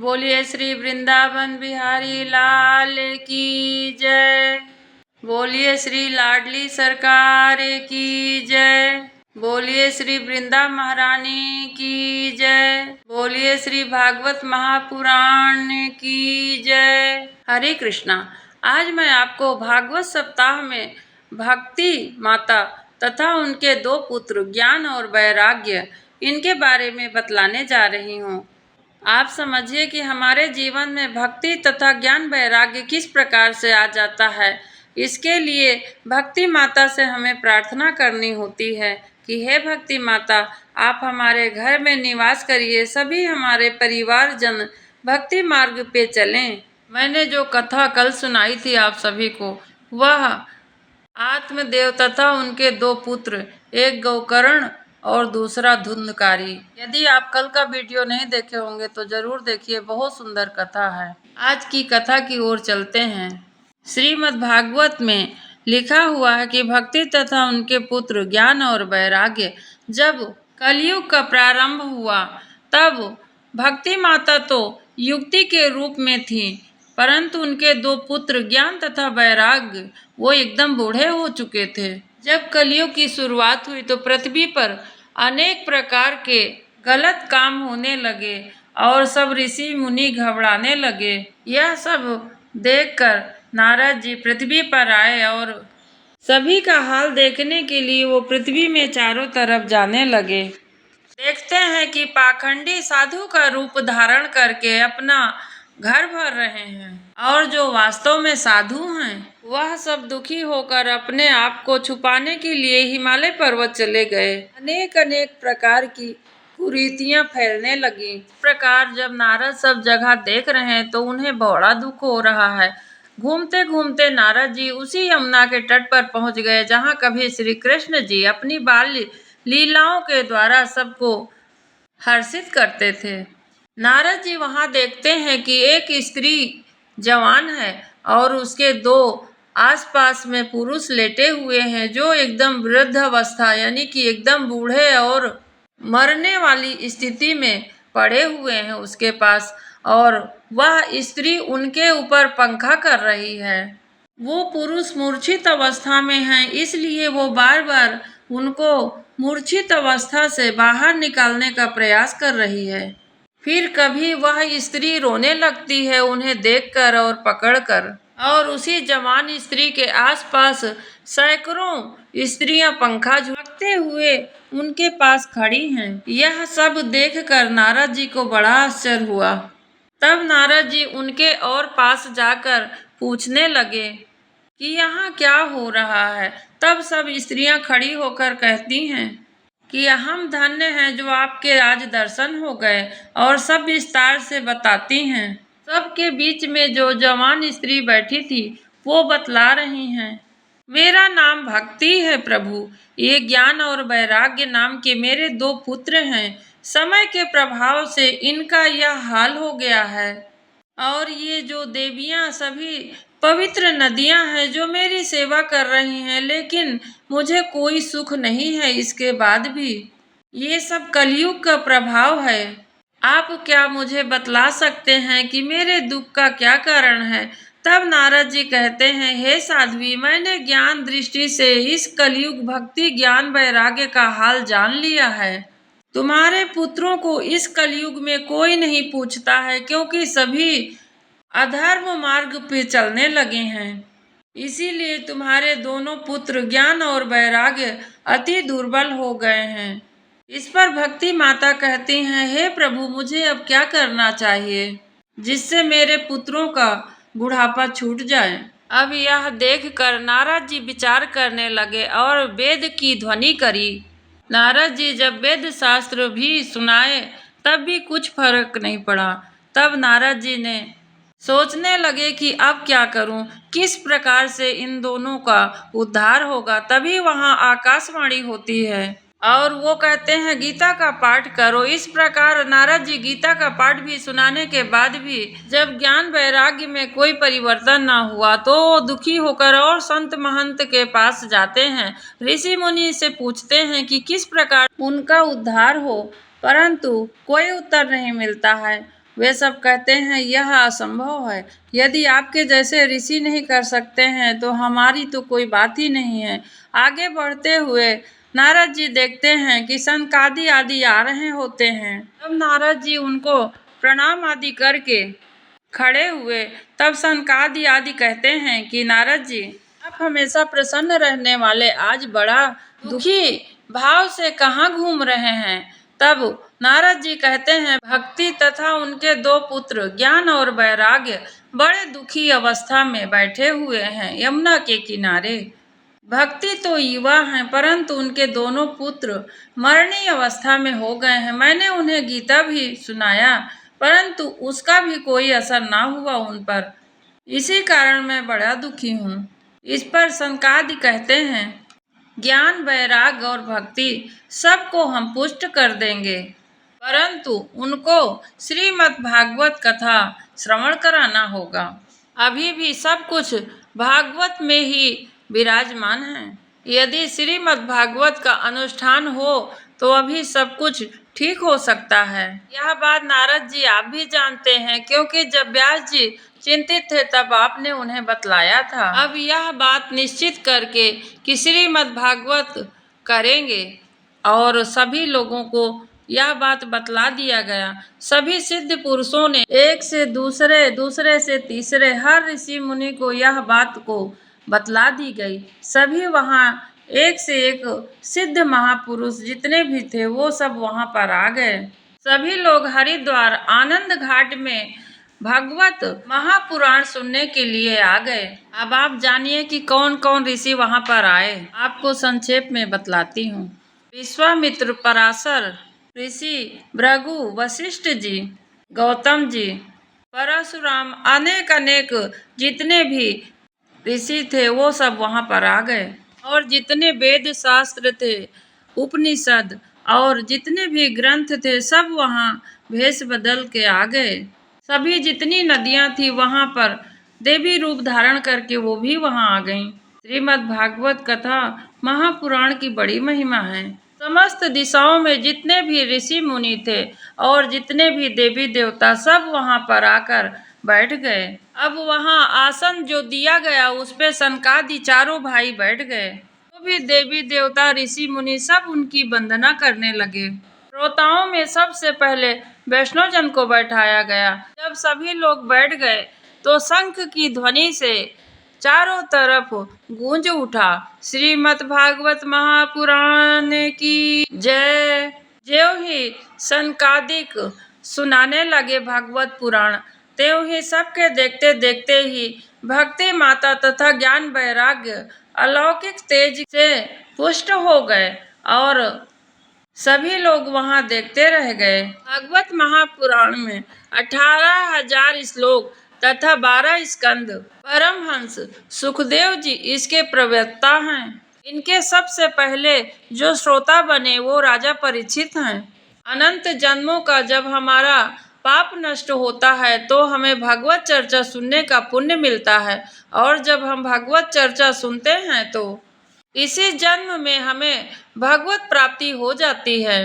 बोलिए श्री वृंदावन बिहारी लाल की जय। बोलिए श्री लाडली सरकार की जय। बोलिए श्री वृंदा महारानी की जय। बोलिए श्री भागवत महापुराण की जय। हरे कृष्णा। आज मैं आपको भागवत सप्ताह में भक्ति माता तथा उनके दो पुत्र ज्ञान और वैराग्य इनके बारे में बतलाने जा रही हूँ। आप समझिए कि हमारे जीवन में भक्ति तथा ज्ञान वैराग्य किस प्रकार से आ जाता है। इसके लिए भक्ति माता से हमें प्रार्थना करनी होती है कि हे भक्ति माता, आप हमारे घर में निवास करिए, सभी हमारे परिवारजन भक्ति मार्ग पे चलें। मैंने जो कथा कल सुनाई थी आप सभी को, वह आत्मदेव तथा उनके दो पुत्र, एक गौकर्ण और दूसरा धुंधकारी। यदि आप कल का वीडियो नहीं देखे होंगे तो जरूर देखिए, बहुत सुंदर कथा है। आज की कथा की ओर चलते हैं। श्रीमद् भागवत में लिखा हुआ है कि भक्ति तथा उनके पुत्र ज्ञान और वैराग्य, जब कलयुग का प्रारंभ हुआ तब भक्ति माता तो युक्ति के रूप में थी, परंतु उनके दो पुत्र ज्ञान तथा वैराग्य वो एकदम बूढ़े हो चुके थे। जब कलयुग की शुरुआत हुई तो पृथ्वी पर अनेक प्रकार के गलत काम होने लगे और सब ऋषि मुनि घबराने लगे। यह सब देखकर नारद जी पृथ्वी पर आए और सभी का हाल देखने के लिए वो पृथ्वी में चारों तरफ जाने लगे। देखते हैं कि पाखंडी साधु का रूप धारण करके अपना घर भर रहे हैं और जो वास्तव में साधु हैं वह सब दुखी होकर अपने आप को छुपाने के लिए हिमालय पर्वत चले गए। अनेक अनेक प्रकार की कुरीतियां फैलने लगी। इस प्रकार जब नारद सब जगह देख रहे हैं तो उन्हें बड़ा दुख हो रहा है। घूमते घूमते नारद जी उसी यमुना के तट पर पहुंच गए जहां कभी श्री कृष्ण जी अपनी बाल लीलाओं के द्वारा सबको हर्षित करते थे। नारद जी वहां देखते हैं कि एक स्त्री जवान है और उसके दो आसपास में पुरुष लेटे हुए हैं जो एकदम वृद्ध अवस्था यानी कि एकदम बूढ़े और मरने वाली स्थिति में पड़े हुए हैं उसके पास, और वह स्त्री उनके ऊपर पंखा कर रही है। वो पुरुष मूर्छित अवस्था में हैं, इसलिए वो बार बार उनको मूर्छित अवस्था से बाहर निकालने का प्रयास कर रही है। फिर कभी वह स्त्री रोने लगती है उन्हें देखकर और पकड़कर, और उसी जवान स्त्री के आसपास सैकड़ों स्त्रियां पंखा झुकाते हुए उनके पास खड़ी हैं। यह सब देखकर नारद जी को बड़ा आश्चर्य हुआ। तब नारद जी उनके और पास जाकर पूछने लगे कि यहाँ क्या हो रहा है। तब सब स्त्रियां खड़ी होकर कहती हैं कि हम धन्य हैं जो आपके आज दर्शन हो गए, और सब विस्तार से बताती हैं। सबके बीच में जो जवान स्त्री बैठी थी वो बतला रही हैं, मेरा नाम भक्ति है प्रभु, ये ज्ञान और वैराग्य नाम के मेरे दो पुत्र हैं। समय के प्रभाव से इनका यह हाल हो गया है, और ये जो देवियां सभी पवित्र नदियां हैं जो मेरी सेवा कर रही हैं, लेकिन मुझे कोई सुख नहीं है। इसके बाद भी ये सब कलयुग का प्रभाव है। आप क्या मुझे बतला सकते हैं कि मेरे दुख का क्या कारण है। तब नारद जी कहते हैं, हे साध्वी, मैंने ज्ञान दृष्टि से इस कलयुग भक्ति ज्ञान वैराग्य का हाल जान लिया है। तुम्हारे पुत्रों को इस कलयुग में कोई नहीं पूछता है, क्योंकि सभी अधर्म मार्ग पे चलने लगे हैं। इसीलिए तुम्हारे दोनों पुत्र ज्ञान और वैराग्य अति दुर्बल हो गए हैं। इस पर भक्ति माता कहती हैं, हे प्रभु, मुझे अब क्या करना चाहिए जिससे मेरे पुत्रों का बुढ़ापा छूट जाए। अब यह देखकर नारद जी विचार करने लगे और वेद की ध्वनि करी। नारद जी जब वेद शास्त्र भी सुनाए तब भी कुछ फर्क नहीं पड़ा। तब नारद जी ने सोचने लगे कि अब क्या करूं, किस प्रकार से इन दोनों का उद्धार होगा। तभी वहां आकाशवाणी होती है और वो कहते हैं, गीता का पाठ करो। इस प्रकार नारद जी गीता का पाठ भी सुनाने के बाद भी जब ज्ञान वैराग्य में कोई परिवर्तन ना हुआ तो दुखी होकर और संत महंत के पास जाते हैं। ऋषि मुनि से पूछते हैं कि किस प्रकार उनका उद्धार हो, परंतु कोई उत्तर नहीं मिलता है। वे सब कहते हैं यह असंभव है। यदि आपके जैसे ऋषि नहीं कर सकते हैं तो हमारी तो कोई बात ही नहीं है। आगे बढ़ते हुए नारद जी देखते हैं कि सनकादि आदि आ रहे होते हैं। तब नारद जी उनको प्रणाम आदि करके खड़े हुए। तब सनकादि आदि कहते हैं कि नारद जी, आप हमेशा प्रसन्न रहने वाले आज बड़ा दुखी भाव से कहाँ घूम रहे हैं। तब नारद जी कहते हैं, भक्ति तथा उनके दो पुत्र ज्ञान और वैराग्य बड़े दुखी अवस्था में बैठे हुए हैं यमुना के किनारे। भक्ति तो युवा हैं, परंतु उनके दोनों पुत्र मरणी अवस्था में हो गए हैं। मैंने उन्हें गीता भी सुनाया, परंतु उसका भी कोई असर ना हुआ उन पर। इसी कारण मैं बड़ा दुखी हूँ। इस पर सनकादि कहते हैं, ज्ञान वैराग्य और भक्ति सबको हम पुष्ट कर देंगे, परंतु उनको श्रीमद् भागवत कथा श्रवण कराना होगा। अभी भी सब कुछ भागवत में ही विराजमान है। यदि श्रीमद् भागवत का अनुष्ठान हो तो अभी सब कुछ ठीक हो सकता है। यह बात नारद जी आप भी जानते हैं, क्योंकि जब व्यास जी चिंतित थे तब आपने उन्हें बतलाया था। अब यह बात निश्चित करके कि श्रीमद् भागवत करेंगे और सभी लोगों को यह बात बतला दिया गया। सभी सिद्ध पुरुषों ने एक से दूसरे, दूसरे से तीसरे, हर ऋषि मुनि को यह बात को बतला दी गई। सभी वहाँ एक से एक सिद्ध महापुरुष जितने भी थे वो सब वहाँ पर आ गए। सभी लोग हरिद्वार आनंद घाट में भागवत महापुराण सुनने के लिए आ गए। अब आप जानिए कि कौन कौन ऋषि वहाँ पर आए। आपको संक्षेप में बतलाती हूँ। विश्वामित्र, पराशर ऋषि, भृगु, वशिष्ठ जी, गौतम जी, परशुराम, अनेक अनेक जितने भी ऋषि थे वो सब वहाँ पर आ गए। और जितने वेद शास्त्र थे, उपनिषद और जितने भी ग्रंथ थे सब वहाँ भेष बदल के आ गए। सभी जितनी नदियाँ थी वहाँ पर देवी रूप धारण करके वो भी वहाँ आ गईं। श्रीमद् भागवत कथा महापुराण की बड़ी महिमा है। समस्त दिशाओं में जितने भी ऋषि मुनि थे और जितने भी देवी देवता सब वहाँ पर आकर बैठ गए। अब वहाँ आसन जो दिया गया उस पे सनकादि चारों भाई बैठ गए। तो भी देवी देवता ऋषि मुनि सब उनकी वंदना करने लगे। श्रोताओं में सबसे पहले वैष्णव जन को बैठाया गया। जब सभी लोग बैठ गए तो शंख की ध्वनि से चारों तरफ गूंज उठा, श्रीमद् भागवत महापुराण की जय। ज्यों ही सनकादिक सुनाने लगे भागवत पुराण, त्यों ही सबके देखते देखते ही भक्ति माता तथा ज्ञान वैराग्य अलौकिक तेज से पुष्ट हो गए और सभी लोग वहां देखते रह गए। भागवत महापुराण में 18,000 श्लोक तथा 12 स्कंद। परमहंस सुखदेव जी इसके प्रवक्ता हैं। इनके सबसे पहले जो श्रोता बने वो राजा परीक्षित हैं। अनंत जन्मों का जब हमारा पाप नष्ट होता है तो हमें भागवत चर्चा सुनने का पुण्य मिलता है, और जब हम भागवत चर्चा सुनते हैं तो इसी जन्म में हमें भगवत प्राप्ति हो जाती है।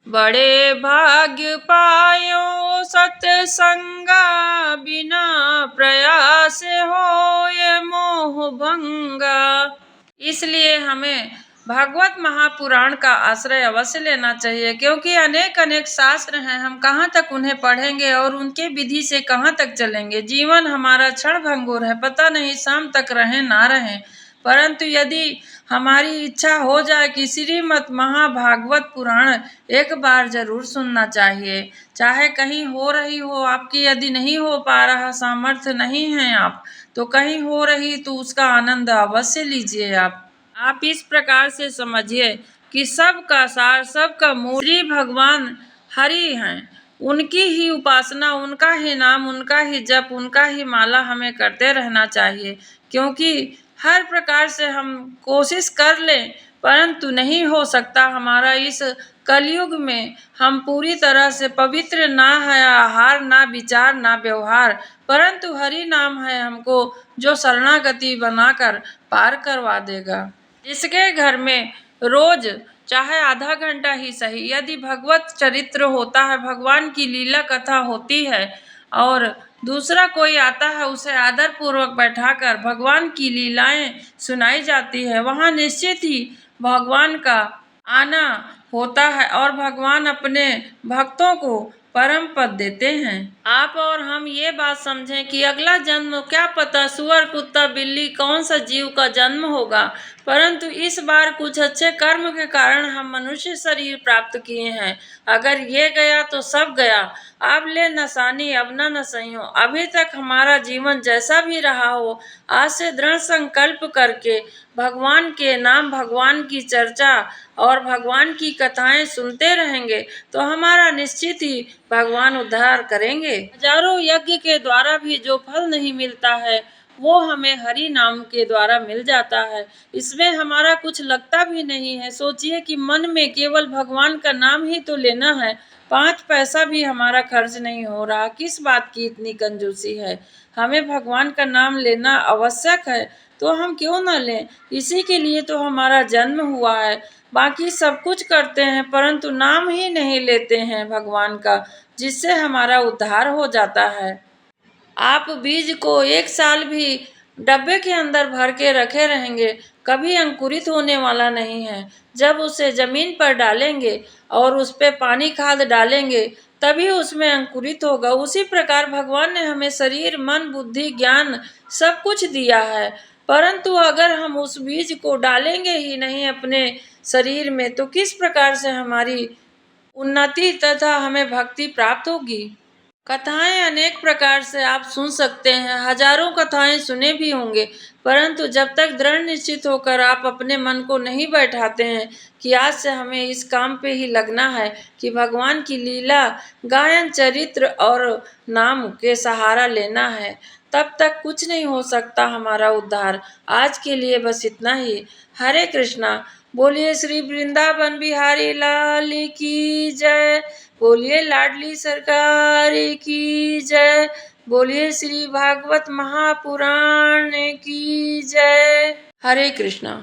बड़े भाग्य पायो सत्संगा, बिना प्रयास हो ये मोह भंगा। इसलिए हमें भागवत महापुराण का आश्रय अवश्य लेना चाहिए, क्योंकि अनेक अनेक शास्त्र हैं। हम कहाँ तक उन्हें पढ़ेंगे और उनके विधि से कहाँ तक चलेंगे। जीवन हमारा क्षण भंगुर है, पता नहीं शाम तक रहें ना रहें। परंतु यदि हमारी इच्छा हो जाए कि श्रीमद् महाभागवत पुराण एक बार जरूर सुनना चाहिए। चाहे कहीं हो रही हो आपकी, यदि नहीं हो पा रहा, सामर्थ्य नहीं है आप, तो कहीं हो रही तो उसका आनंद अवश्य लीजिए। आप इस प्रकार से समझिए कि सबका सार, सबका मूल श्री भगवान हरि हैं। उनकी ही उपासना, उनका ही नाम, उनका ही जप, उनका ही माला हमें करते रहना चाहिए। क्योंकि हर प्रकार से हम कोशिश कर लें परंतु नहीं हो सकता। हमारा इस कलयुग में हम पूरी तरह से पवित्र ना है आहार, ना विचार, ना व्यवहार, परंतु हरि नाम है हमको जो शरणागति बनाकर पार करवा देगा। जिसके घर में रोज चाहे आधा घंटा ही सही, यदि भगवत चरित्र होता है, भगवान की लीला कथा होती है और दूसरा कोई आता है, उसे आदर पूर्वक बैठाकर भगवान की लीलाएं सुनाई जाती है, वहाँ निश्चित ही भगवान का आना होता है और भगवान अपने भक्तों को परम पद देते हैं। आप और हम ये बात समझें कि अगला जन्म क्या पता सुअर, कुत्ता, बिल्ली, कौन सा जीव का जन्म होगा, परंतु इस बार कुछ अच्छे कर्म के कारण हम मनुष्य शरीर प्राप्त किए हैं। अगर ये गया तो सब गया, अब ले नसानी अब न नसइयो। अभी तक हमारा जीवन जैसा भी रहा हो, आज से दृढ़ संकल्प करके भगवान के नाम, भगवान की चर्चा और भगवान की कथाएं सुनते रहेंगे तो हमारा निश्चित ही भगवान उद्धार करेंगे। हजारों यज्ञ के द्वारा भी जो फल नहीं मिलता है, वो हमें हरि नाम के द्वारा मिल जाता है। इसमें हमारा कुछ लगता भी नहीं है। सोचिए कि मन में केवल भगवान का नाम ही तो लेना है, 5 पैसा भी हमारा खर्च नहीं हो रहा। किस बात की इतनी कंजूसी है? हमें भगवान का नाम लेना आवश्यक है तो हम क्यों न लें? इसी के लिए तो हमारा जन्म हुआ है। बाकी सब कुछ करते हैं परंतु नाम ही नहीं लेते हैं भगवान का, जिससे हमारा उद्धार हो जाता है। आप बीज को 1 साल भी डब्बे के अंदर भर के रखे रहेंगे, कभी अंकुरित होने वाला नहीं है। जब उसे जमीन पर डालेंगे और उस पे पानी खाद डालेंगे, तभी उसमें अंकुरित होगा। उसी प्रकार भगवान ने हमें शरीर, मन, बुद्धि, ज्ञान सब कुछ दिया है, परंतु अगर हम उस बीज को डालेंगे ही नहीं अपने शरीर में, तो किस प्रकार से हमारी उन्नति तथा हमें भक्ति प्राप्त होगी। कथाएं अनेक प्रकार से आप सुन सकते हैं, हजारों कथाएं सुने भी होंगे, परंतु जब तक दृढ़ निश्चित होकर आप अपने मन को नहीं बैठाते हैं कि आज से हमें इस काम पे ही लगना है कि भगवान की लीला, गायन, चरित्र और नाम के सहारा लेना है, तब तक कुछ नहीं हो सकता हमारा उद्धार। आज के लिए बस इतना ही। हरे कृष्णा। बोलिए श्री वृंदावन बिहारी लाल की जय। बोलिए लाडली सरकार की जय। बोलिए श्री भागवत महापुराण की जय। हरे कृष्णा।